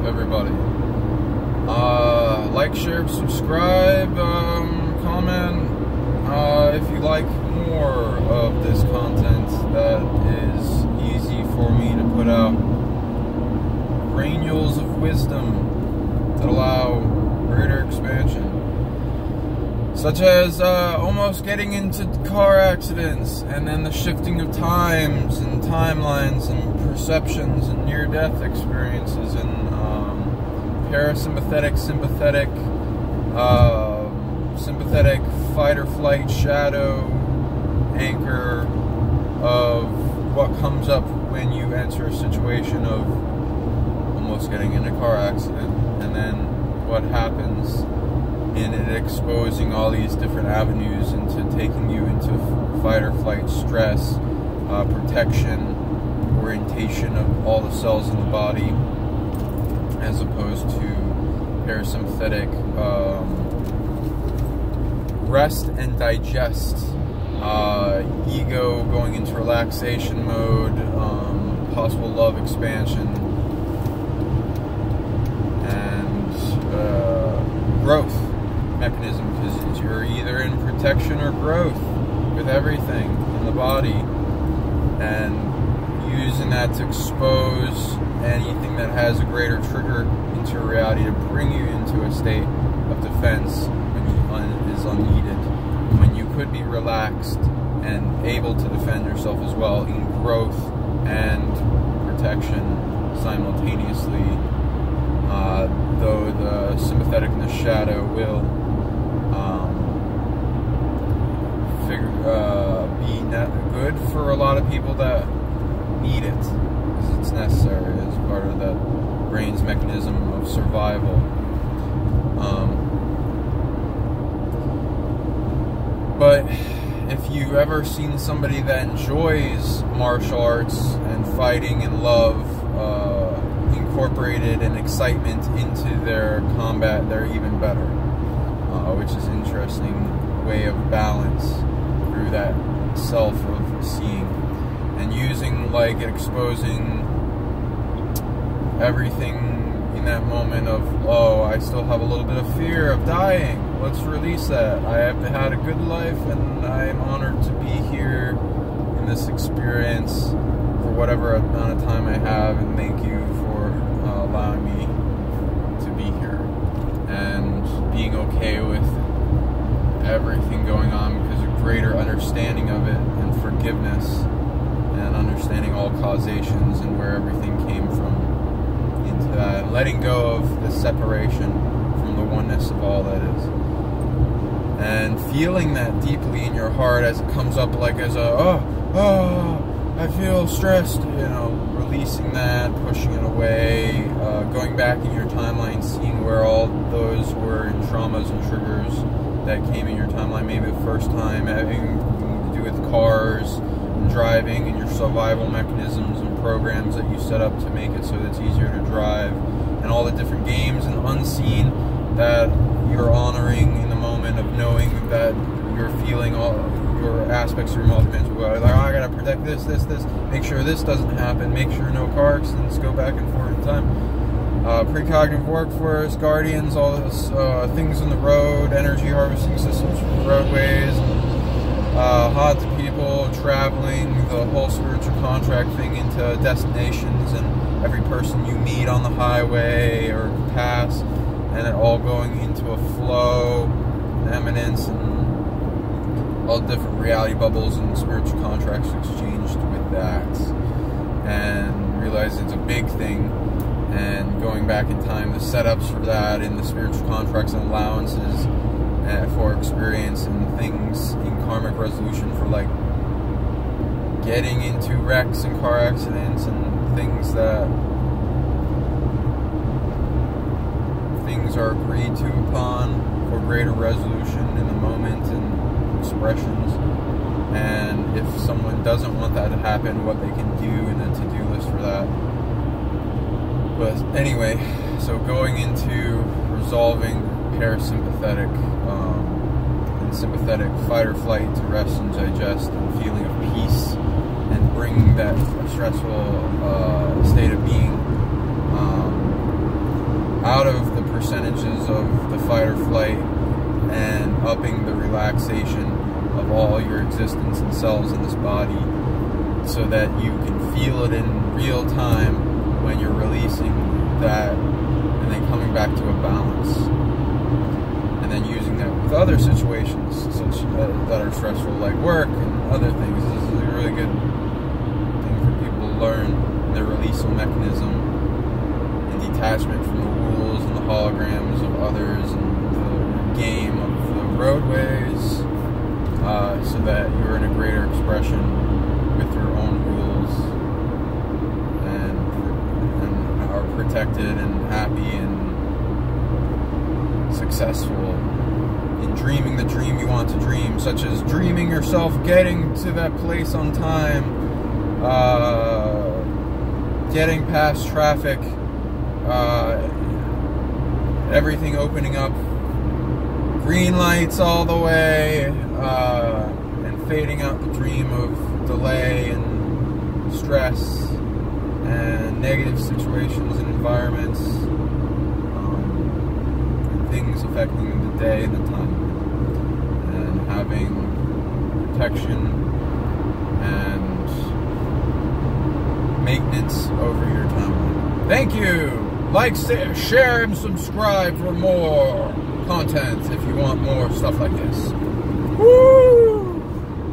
everybody. Like, share, subscribe, comment if you like more of this content that is easy for me to put out. Granules of wisdom that allow greater expansion. Such as almost getting into car accidents, and then the shifting of times and timelines and perceptions and near-death experiences, and parasympathetic, sympathetic, sympathetic fight-or-flight shadow anchor of what comes up when you enter a situation of almost getting in a car accident, and then what happens in it exposing all these different avenues into taking you into fight or flight, stress, protection, orientation of all the cells in the body, as opposed to parasympathetic, rest and digest, ego going into relaxation mode, possible love expansion, and growth mechanism, because you're either in protection or growth with everything in the body, and using that to expose anything that has a greater trigger into reality to bring you into a state of defense when it is unneeded, when you could be relaxed and able to defend yourself as well in growth and protection simultaneously, though the sympathetic and the shadow will be good for a lot of people that need it, because it's necessary as part of the brain's mechanism of survival. But if you've ever seen somebody that enjoys martial arts and fighting and love incorporated and excitement into their combat, they're even better, which is an interesting way of balance through that self of seeing and using, like, exposing everything in that moment of, oh, I still have a little bit of fear of dying, let's release that. I have had a good life and I am honored to be here in this experience for whatever amount of time I have, and thank you for allowing me to be here, and being okay with everything going on because of greater understanding of it, and forgiveness, and understanding all causations and where everything came from into that, and letting go of the separation from the oneness of all that is, and feeling that deeply in your heart as it comes up, like as a I feel stressed, releasing that, pushing it away, going back in your timeline, seeing where all those were in traumas and triggers that came in your timeline, maybe the first time, having to do with cars and driving and your survival mechanisms and programs that you set up to make it so that it's easier to drive, and all the different games and unseen that you're honoring in the moment of knowing that you're feeling all your aspects of your multidimensional, like, oh, I gotta protect this, make sure this doesn't happen, make sure no car accidents, go back and forth in time. Precognitive workforce, guardians, all those things on the road, energy harvesting systems from the roadways, hot people, traveling, the whole spiritual contract thing into destinations, and every person you meet on the highway or pass, and it all going into a flow, and eminence, and all different reality bubbles and spiritual contracts exchanged with that, and realize it's a big thing, and going back in time, the setups for that, and the spiritual contracts and allowances for experience, and things in karmic resolution for, like, getting into wrecks and car accidents, and things are agreed to upon for greater resolution in the moment and expressions, and if someone doesn't want that to happen, what they can do in the to-do list for that. But anyway, so going into resolving parasympathetic and sympathetic fight or flight to rest and digest, and feeling of peace, and bringing that stressful state of being fight or flight, and upping the relaxation of all your existence and cells in this body, so that you can feel it in real time when you're releasing that, and then coming back to a balance, and then using that with other situations such that are stressful, like work and other things. This is a really good thing for people to learn, the releasal mechanism and detachment from the rules and the holograms of others and the game of the roadways, so that you're in a greater expression with your own rules and are protected and happy and successful in dreaming the dream you want to dream, such as dreaming yourself getting to that place on time, getting past traffic, everything opening up, green lights all the way, and fading out the dream of delay and stress and negative situations and environments, and things affecting the day and the time, and having protection and maintenance over your timeline. Thank you! Like, share, and subscribe for more content if you want more stuff like this. Woo!